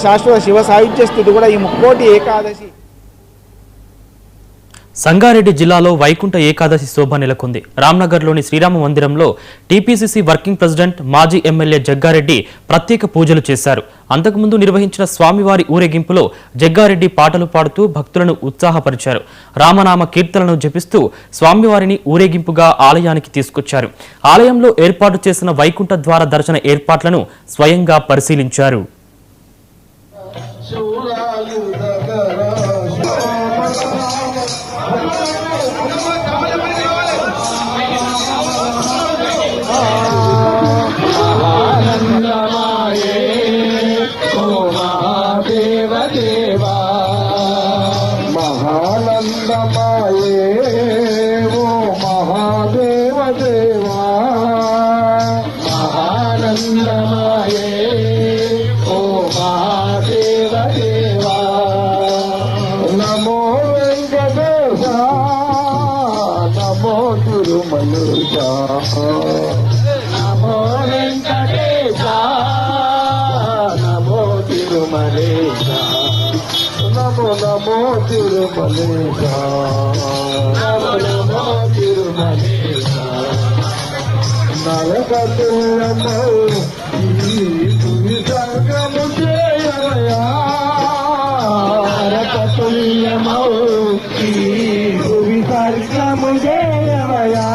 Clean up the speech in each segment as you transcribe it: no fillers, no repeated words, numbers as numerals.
శాశ్వత శివ సాహిత్య స్థుతి కూడా ఈ ముక్కోటి ఏకాదశి. సంగారెడ్డి జిల్లాలో వైకుంఠ ఏకాదశి శోభ నెలకొంది. రామ్నగర్లోని శ్రీరామ మందిరంలో టీపీసీసీ వర్కింగ్ ప్రెసిడెంట్ మాజీ ఎమ్మెల్యే జగ్గారెడ్డి ప్రత్యేక పూజలు చేశారు. అంతకుముందు నిర్వహించిన స్వామివారి ఊరేగింపులో జగ్గారెడ్డి పాటలు పాడుతూ భక్తులను ఉత్సాహపరిచారు. రామనామ కీర్తనలను జపిస్తూ స్వామివారిని ఊరేగింపుగా ఆలయానికి తీసుకొచ్చారు. ఆలయంలో ఏర్పాటు చేసిన వైకుంఠ ద్వార దర్శన ఏర్పాట్లను స్వయంగా పరిశీలించారు. నమో వెంకటేశ నమో తిరుమలేశ నమో నమో తిరుమలేశ నమో నమో తిరుమలేశ నరకతుల్యమో ఈ భూమి స్వర్గము చేయవయా నరకతుల్యమో ఈ భూమి స్వర్గము చేయవయా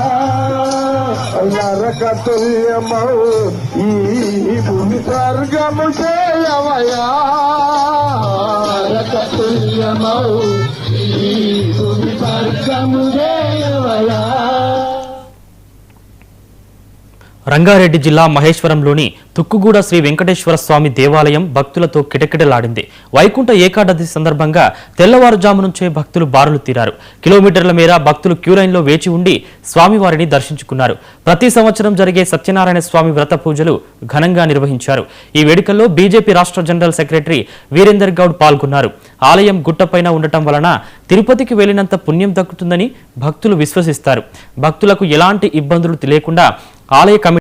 నరకతుల్యమౌ ఈ భూమి స్వర్గము చేయవయా నరకతుల్యమౌ ఈ భూమి స్వర్గము చేయవయా. రంగారెడ్డి జిల్లా మహేశ్వరంలోని తుక్కుగూడ శ్రీ వెంకటేశ్వర స్వామి దేవాలయం భక్తులతో కిటకిటలాడింది. వైకుంఠ ఏకాదశి సందర్భంగా తెల్లవారుజాము నుంచే భక్తులు బారులు తీరారు. కిలోమీటర్ల మేర భక్తులు క్యూలైన్లో వేచి ఉండి స్వామివారిని దర్శించుకున్నారు. ప్రతి సంవత్సరం జరిగే సత్యనారాయణ స్వామి వ్రత పూజలు ఘనంగా నిర్వహించారు. ఈ వేడుకల్లో బీజేపీ రాష్ట్ర జనరల్ సెక్రటరీ వీరేందర్ గౌడ్ పాల్గొన్నారు. ఆలయం గుట్టపైన ఉండటం వలన తిరుపతికి వెళ్లినంత పుణ్యం దక్కుతుందని భక్తులు విశ్వసిస్తారు. భక్తులకు ఎలాంటి ఇబ్బందులు లేకుండా ఆలయ కమిటీ